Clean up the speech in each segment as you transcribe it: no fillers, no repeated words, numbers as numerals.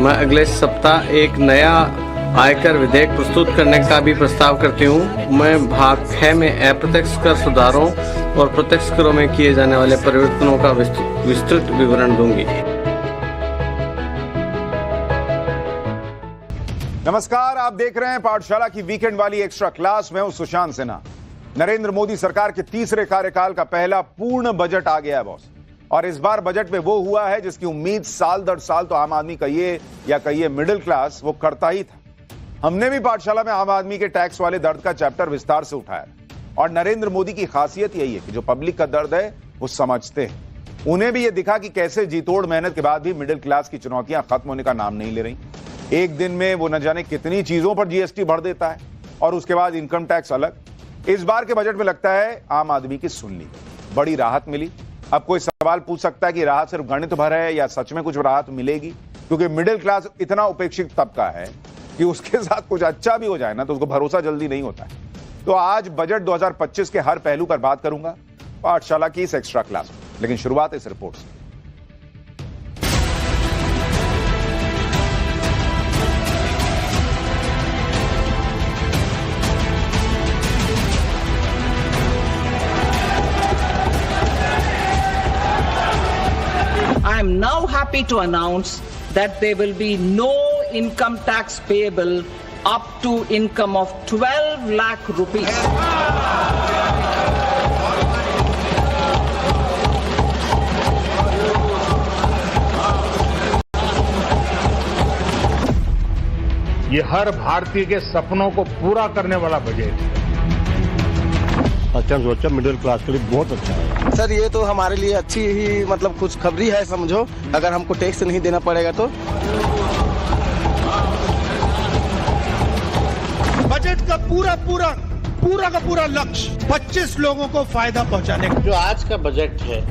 मैं अगले सप्ताह एक नया आयकर विधेयक प्रस्तुत करने का भी प्रस्ताव करती हूँ। मैं भाग 6 में अप्रत्यक्ष कर सुधारों और प्रत्यक्ष करों में किए जाने वाले परिवर्तनों का विस्तृत विवरण दूंगी। नमस्कार, आप देख रहे हैं पाठशाला की वीकेंड वाली एक्स्ट्रा क्लास। मैं हूं सुशांत सिन्हा। नरेंद्र मोदी सरकार के तीसरे कार्यकाल का पहला पूर्ण बजट आ गया है बॉस, और इस बार बजट में वो हुआ है जिसकी उम्मीद साल दर साल तो आम आदमी कहिए मिडिल क्लास वो करता ही था। हमने भी पाठशाला में आम आदमी के टैक्स वाले दर्द का चैप्टर विस्तार से उठाया, और नरेंद्र मोदी की खासियत यही है कि जो पब्लिक का दर्द है वो समझते हैं। उन्हें भी ये दिखा कि कैसे जीतोड़ मेहनत के बाद भी मिडिल क्लास की चुनौतियां खत्म होने का नाम नहीं ले रही। एक दिन में वो न जाने कितनी चीजों पर जीएसटी भर देता है, और उसके बाद इनकम टैक्स अलग। इस बार के बजट में लगता है आम आदमी की सुन ली, बड़ी राहत मिली। अब कोई सवाल पूछ सकता है कि राहत सिर्फ गणित भर है या सच में कुछ राहत मिलेगी, क्योंकि मिडिल क्लास इतना उपेक्षित तबका है कि उसके साथ कुछ अच्छा भी हो जाए ना तो उसको भरोसा जल्दी नहीं होता है। तो आज बजट 2025 के हर पहलू पर बात करूंगा पाठशाला की इस एक्स्ट्रा क्लास में, लेकिन शुरुआत इस रिपोर्ट से। I am now happy to announce that there will be no income tax payable up to income of 12 lakh rupees. ये हर भारतीय के सपनों को पूरा करने वाला बजट है। सोचा मिडिल क्लास के लिए बहुत अच्छा है सर। ये तो हमारे लिए अच्छी ही मतलब खुशखबरी है समझो, अगर हमको टैक्स नहीं देना पड़ेगा तो। बजट का पूरा लक्ष्य 25 लोगों को फायदा पहुंचाने का। जो आज का बजट है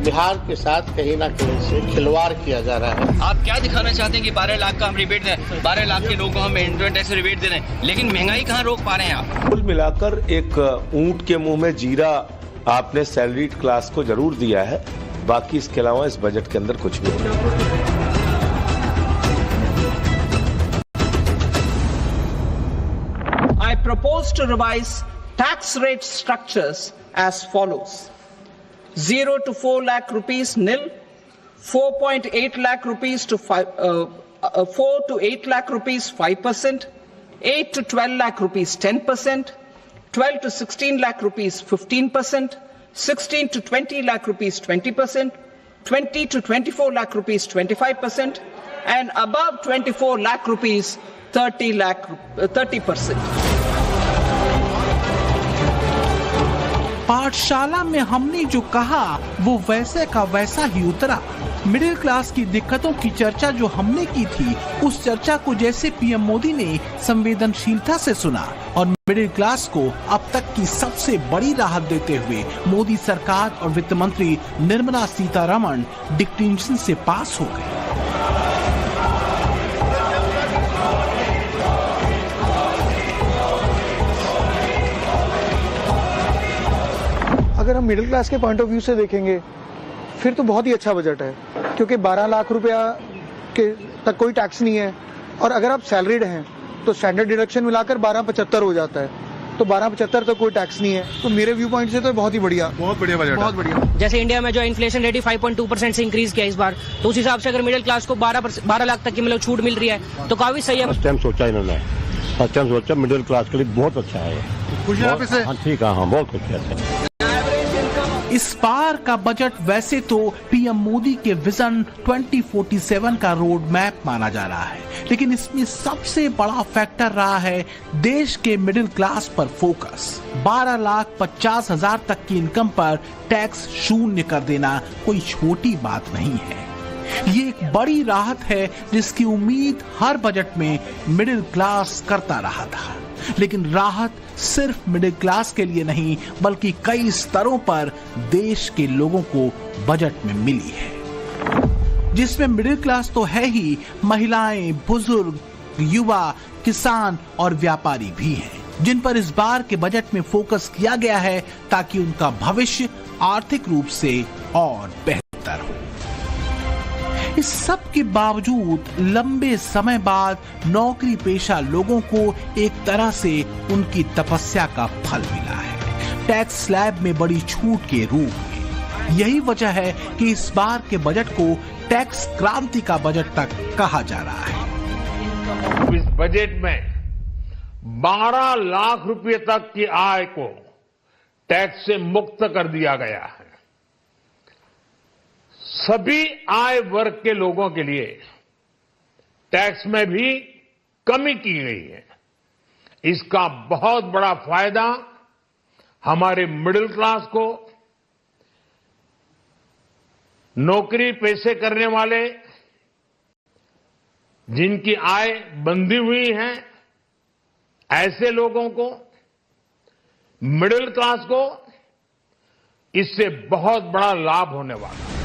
बिहार के साथ कहीं ना कहीं से खिलवाड़ किया जा रहा है। आप क्या दिखाना चाहते हैं कि 12 लाख का हम रिबेट दें, 12 लाख के लोगों को हम इनकम टैक्स रिबेट दे रहे हैं, लेकिन महंगाई कहाँ रोक पा रहे हैं आप? कुल मिलाकर एक ऊंट के मुंह में जीरा आपने सैलरीड क्लास को जरूर दिया है, बाकी इसके अलावा इस बजट के अंदर कुछ भी नहीं। I propose to revise tax rate structures as follows: 0 to 4 lakh rupees nil, 4.8 lakh rupees to 4 to 8 lakh rupees 5%, 8 to 12 lakh rupees 10%, 12 to 16 lakh rupees 15%, 16 to 20 lakh rupees 20%, 20 to 24 lakh rupees 25%, and above 24 lakh rupees 30%. पाठशाला में हमने जो कहा वो वैसे का वैसा ही उतरा। मिडिल क्लास की दिक्कतों की चर्चा जो हमने की थी, उस चर्चा को जैसे पीएम मोदी ने संवेदनशीलता से सुना, और मिडिल क्लास को अब तक की सबसे बड़ी राहत देते हुए मोदी सरकार और वित्त मंत्री निर्मला सीतारमण डिक्टेशन से पास हो गए। अगर हम मिडिल क्लास के पॉइंट ऑफ व्यू से देखेंगे फिर तो बहुत ही अच्छा बजट है, क्योंकि 12 लाख रुपया के तक कोई टैक्स नहीं है, और अगर आप सैलरीड हैं तो स्टैंडर्ड डिडक्शन मिलाकर 1275 हो जाता है, तो 1275 तक कोई टैक्स नहीं है। तो मेरे व्यू पॉइंट से तो बहुत बढ़िया बजट, बहुत बढ़िया। जैसे इंडिया में जो इन्फ्लेशन रेट 5.2% से इंक्रीज किया इस बार, तो उस हिसाब से अगर मिडिल क्लास को 12 लाख तक की मतलब छूट मिल रही है तो काफी सही है। फर्स्ट टाइम सोचा इन्होंने, मिडिल क्लास के लिए बहुत अच्छा है। ठीक है, हाँ बहुत कुछ है। इस बार का बजट वैसे तो पीएम मोदी के विजन 2047 का रोड मैप माना जा रहा है, लेकिन इसमें सबसे बड़ा फैक्टर रहा है देश के मिडिल क्लास पर फोकस। 12,50,000 तक की इनकम पर टैक्स शून्य कर देना कोई छोटी बात नहीं है। ये एक बड़ी राहत है जिसकी उम्मीद हर बजट में मिडिल क्लास करता रहा था, लेकिन राहत सिर्फ मिडिल क्लास के लिए नहीं बल्कि कई स्तरों पर देश के लोगों को बजट में मिली है, जिसमें मिडिल क्लास तो है ही, महिलाएं, बुजुर्ग, युवा, किसान और व्यापारी भी हैं, जिन पर इस बार के बजट में फोकस किया गया है ताकि उनका भविष्य आर्थिक रूप से और बेहतर हो। इस सब के बावजूद लंबे समय बाद नौकरी पेशा लोगों को एक तरह से उनकी तपस्या का फल मिला है, टैक्स स्लैब में बड़ी छूट के रूप में। यही वजह है कि इस बार के बजट को टैक्स क्रांति का बजट तक कहा जा रहा है। इस बजट में 12 लाख रुपए तक की आय को टैक्स से मुक्त कर दिया गया है। सभी आय वर्ग के लोगों के लिए टैक्स में भी कमी की गई है। इसका बहुत बड़ा फायदा हमारे मिडिल क्लास को, नौकरी पेशे करने वाले जिनकी आय बंधी हुई है ऐसे लोगों को, मिडिल क्लास को इससे बहुत बड़ा लाभ होने वाला है।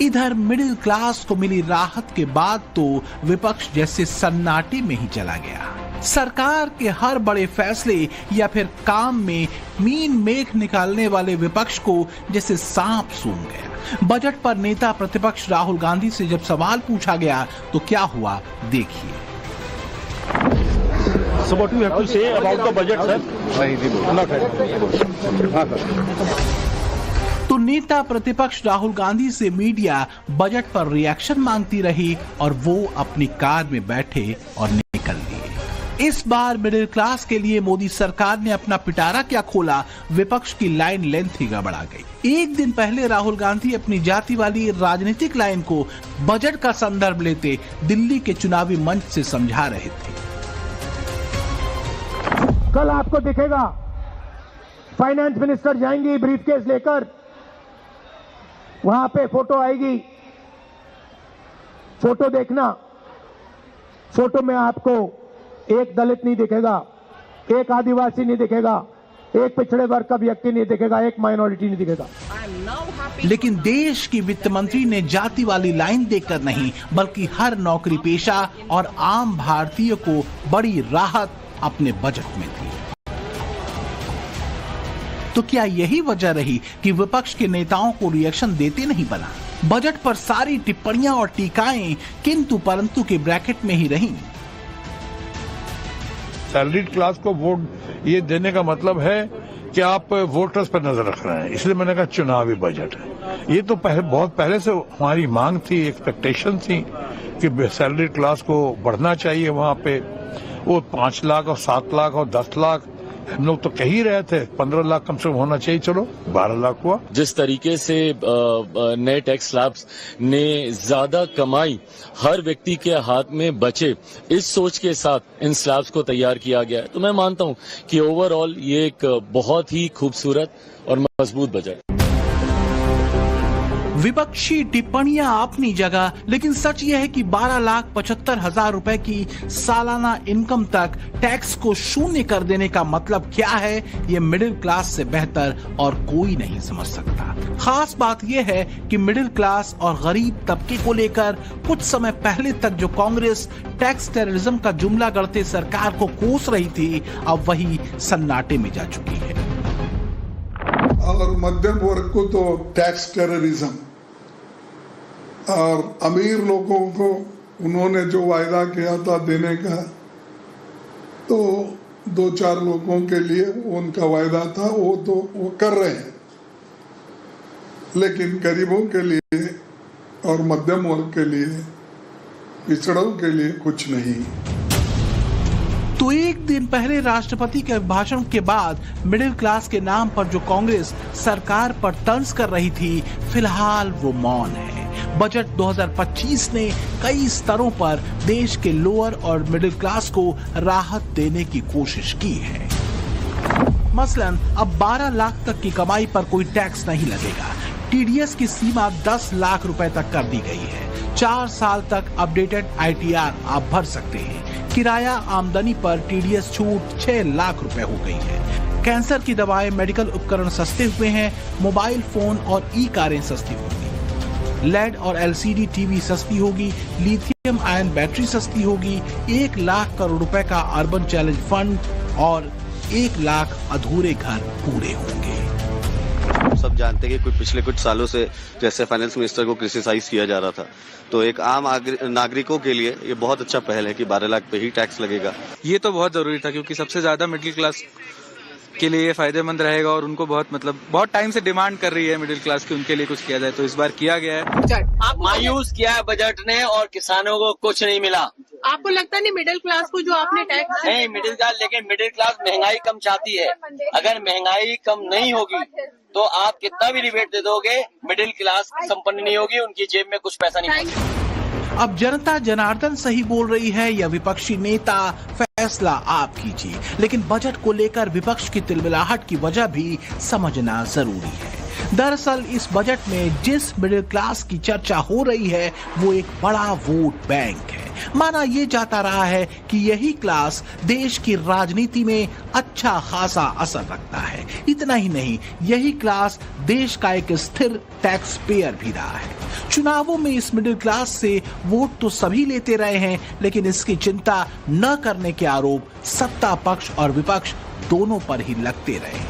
इधर मिडिल क्लास को मिली राहत के बाद तो विपक्ष जैसे सन्नाटे में ही चला गया। सरकार के हर बड़े फैसले या फिर काम में मीन मेख निकालने वाले विपक्ष को जैसे सांप सूंघ गया। बजट पर नेता प्रतिपक्ष राहुल गांधी से जब सवाल पूछा गया तो क्या हुआ, देखिए। So what do you have to say about the budget, sir? तो नेता प्रतिपक्ष राहुल गांधी से मीडिया बजट पर रिएक्शन मांगती रही और वो अपनी कार में बैठे और निकल लिए। इस बार मिडिल क्लास के लिए मोदी सरकार ने अपना पिटारा क्या खोला, विपक्ष की लाइन लेंथ ही गड़बड़ा गई। एक दिन पहले राहुल गांधी अपनी जाति वाली राजनीतिक लाइन को बजट का संदर्भ लेते दिल्ली के चुनावी मंच से समझा रहे थे। कल आपको दिखेगा फाइनेंस मिनिस्टर जाएंगी ब्रीफकेस लेकर, वहां पे फोटो आएगी, फोटो देखना, फोटो में आपको एक दलित नहीं दिखेगा, एक आदिवासी नहीं दिखेगा, एक पिछड़े वर्ग का व्यक्ति नहीं दिखेगा, एक माइनॉरिटी नहीं दिखेगा। लेकिन देश की वित्त मंत्री ने जाति वाली लाइन देकर नहीं बल्कि हर नौकरी पेशा और आम भारतीय को बड़ी राहत अपने बजट में दी। तो क्या यही वजह रही कि विपक्ष के नेताओं को रिएक्शन देते नहीं बना? बजट पर सारी टिप्पणियां और टीकाएं किंतु परंतु के ब्रैकेट में ही रहीं। सैलरीड क्लास को वोट ये देने का मतलब है कि आप वोटर्स पर नजर रख रहे हैं, इसलिए मैंने कहा चुनावी बजट है। ये तो बहुत पहले से हमारी मांग थी, एक्सपेक्टेशन थी कि सैलरीड क्लास को बढ़ना चाहिए। वहां पे वो 5 लाख और 7 लाख और 10 लाख हम लोग तो कह ही रहे थे, 15 लाख कम से कम होना चाहिए, चलो 12 लाख हुआ। जिस तरीके से नए टैक्स स्लैब्स ने ज्यादा कमाई हर व्यक्ति के हाथ में बचे, इस सोच के साथ इन स्लैब्स को तैयार किया गया है, तो मैं मानता हूं कि ओवरऑल ये एक बहुत ही खूबसूरत और मजबूत बजट। विपक्षी टिप्पणियां अपनी जगह, लेकिन सच यह है कि 12,75,000 रुपए की सालाना इनकम तक टैक्स को शून्य कर देने का मतलब क्या है, ये मिडिल क्लास से बेहतर और कोई नहीं समझ सकता। खास बात यह है कि मिडिल क्लास और गरीब तबके को लेकर कुछ समय पहले तक जो कांग्रेस टैक्स टेररिज्म का जुमला गढ़ते सरकार को कोस रही थी, अब वही सन्नाटे में जा चुकी है। और मध्यम वर्ग को तो टैक्स टेररिज्म, और अमीर लोगों को उन्होंने जो वायदा किया था देने का, तो 2-4 लोगों के लिए उनका वायदा था, वो कर रहे हैं, लेकिन गरीबों के लिए और मध्यम वर्ग के लिए, पिछड़ों के लिए कुछ नहीं। तो एक दिन पहले राष्ट्रपति के भाषण के बाद मिडिल क्लास के नाम पर जो कांग्रेस सरकार पर तंज कर रही थी, फिलहाल वो मौन है। बजट 2025 ने कई स्तरों पर देश के लोअर और मिडिल क्लास को राहत देने की कोशिश की है। मसलन अब 12 लाख तक की कमाई पर कोई टैक्स नहीं लगेगा। टीडीएस की सीमा 10 लाख रुपए तक कर दी गई है। 4 साल तक अपडेटेड आईटीआर आप भर सकते हैं। किराया आमदनी पर टीडीएस छूट 6 लाख रुपए हो गई है। कैंसर की दवाएं, मेडिकल उपकरण सस्ते हुए हैं। मोबाइल फोन और ई कारें सस्ती होंगी। लेड और एलसीडी टीवी सस्ती होगी। लिथियम आयन बैटरी सस्ती होगी। 1 लाख करोड़ रुपए का अर्बन चैलेंज फंड और 1 लाख अधूरे घर पूरे होंगे। सब जानते हैं कि पिछले कुछ सालों से जैसे फाइनेंस मिनिस्टर को क्रिटिसाइज किया जा रहा था, तो एक आम नागरिकों के लिए ये बहुत अच्छा पहल है कि 12 लाख पे ही टैक्स लगेगा। ये तो बहुत जरूरी था क्योंकि सबसे ज्यादा मिडिल क्लास के लिए फायदेमंद रहेगा और उनको बहुत टाइम से डिमांड कर रही है मिडिल क्लास की, उनके लिए कुछ किया जाए, तो इस बार किया गया है। मायूस किया है बजट ने और किसानों को कुछ नहीं मिला। आपको लगता नहीं मिडिल क्लास को जो आपने टैक्स नहीं मिडिल क्लास, लेकिन मिडिल क्लास महंगाई कम चाहती है। अगर महंगाई कम नहीं होगी तो आप कितना भी रिबेट दे दोगे, मिडिल क्लास संपन्न नहीं होगी, उनकी जेब में कुछ पैसा नहीं होगा। अब जनता जनार्दन सही बोल रही है या विपक्षी नेता, फैसला आप कीजिए। लेकिन बजट को लेकर विपक्ष की तिलमिलाहट की वजह भी समझना जरूरी है। दरअसल इस बजट में जिस मिडिल क्लास की चर्चा हो रही है वो एक बड़ा वोट बैंक है। माना ये जाता रहा है कि यही क्लास देश की राजनीति में अच्छा खासा असर रखता है। इतना ही नहीं, यही क्लास देश का एक स्थिर टैक्स पेयर भी रहा है। चुनावों में इस मिडिल क्लास से वोट तो सभी लेते रहे हैं, लेकिन इसकी चिंता न करने के आरोप सत्ता पक्ष और विपक्ष दोनों पर ही लगते रहे।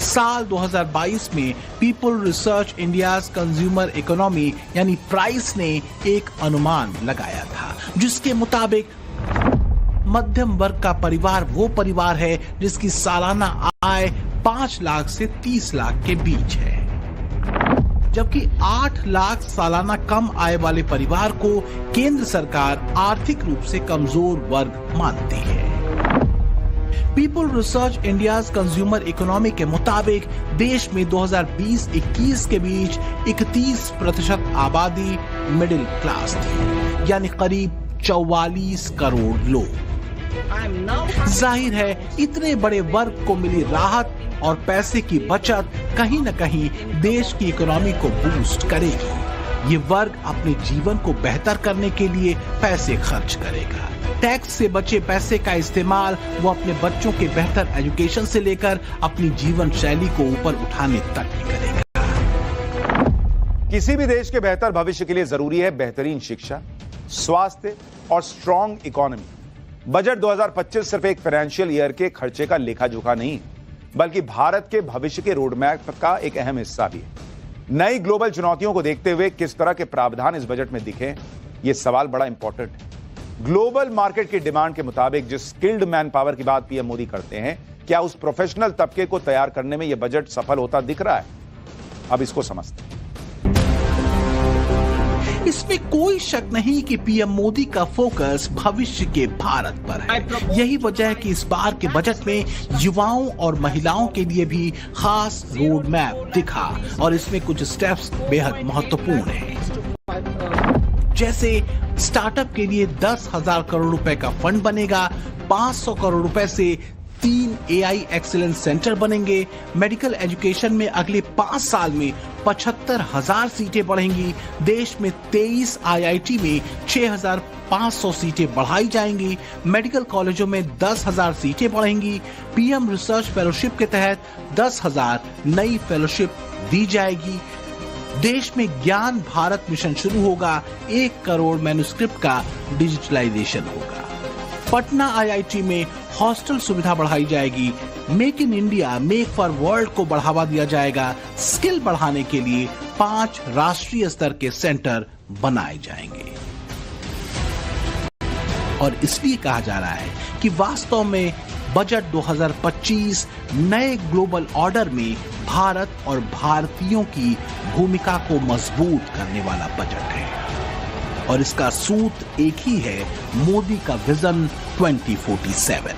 साल 2022 में people research India's consumer economy यानी प्राइस ने एक अनुमान लगाया था, जिसके मुताबिक मध्यम वर्ग का परिवार वो परिवार है जिसकी सालाना आय 5 लाख से 30 लाख के बीच है, जबकि 8 लाख सालाना कम आय वाले परिवार को केंद्र सरकार आर्थिक रूप से कमजोर वर्ग मानती है। People research India's consumer economy के मुताबिक देश में 2020-21 के बीच 31% आबादी मिडिल क्लास थी, यानी करीब 44 करोड़ लोग। जाहिर है इतने बड़े वर्ग को मिली राहत और पैसे की बचत कहीं न कहीं देश की इकोनॉमी को बूस्ट करेगी। ये वर्ग अपने जीवन को बेहतर करने के लिए पैसे खर्च करेगा। टैक्स से बचे पैसे का इस्तेमाल वो अपने बच्चों के बेहतर एजुकेशन से लेकर अपनी जीवन शैली को ऊपर उठाने तक भी करेगा। किसी भी देश के बेहतर भविष्य के लिए जरूरी है बेहतरीन शिक्षा, स्वास्थ्य और स्ट्रॉन्ग इकोनॉमी। बजट 2025 सिर्फ एक फाइनेंशियल ईयर के खर्चे का लेखा जोखा नहीं, बल्कि भारत के भविष्य के रोडमैप का एक अहम हिस्सा भी है। नई ग्लोबल चुनौतियों को देखते हुए किस तरह के प्रावधान इस बजट में दिखे, यह सवाल बड़ा इंपॉर्टेंट है। ग्लोबल मार्केट की डिमांड के मुताबिक जिस स्किल्ड मैन पावर की बात पीएम मोदी करते हैं, क्या उस प्रोफेशनल तबके को तैयार करने में यह बजट सफल होता दिख रहा है? अब इसको समझते हैं। इसमें कोई शक नहीं कि पीएम मोदी का फोकस भविष्य के भारत पर है। यही वजह है कि इस बार के बजट में युवाओं और महिलाओं के लिए भी खास रोड मैप दिखा और इसमें कुछ स्टेप्स बेहद महत्वपूर्ण हैं। जैसे स्टार्टअप के लिए 10,000 करोड़ रुपए का फंड बनेगा, 500 करोड़ रुपए से 3 AI एक्सीलेंस सेंटर बनेंगे, मेडिकल एजुकेशन में अगले 5 साल में 75,000 सीटें बढ़ेंगी, देश में 23 IIT में 6,500 सीटें बढ़ाई जाएंगी, मेडिकल कॉलेजों में 10,000 सीटें बढ़ेंगी, पीएम रिसर्च फेलोशिप के तहत 10,000 नई फेलोशिप दी जाएगी, देश में ज्ञान भारत मिशन शुरू होगा, 1 करोड़ मैन्युस्क्रिप्ट का डिजिटलाइजेशन होगा, पटना IIT में हॉस्टल सुविधा बढ़ाई जाएगी, make in India make for world को बढ़ावा दिया जाएगा, स्किल बढ़ाने के लिए 5 राष्ट्रीय स्तर के सेंटर बनाए जाएंगे। और इसलिए कहा जा रहा है कि वास्तव में बजट 2025 नए ग्लोबल ऑर्डर में भारत और भारतीयों की भूमिका को मजबूत करने वाला बजट है और इसका सूत्र एक ही है, मोदी का विजन 2047।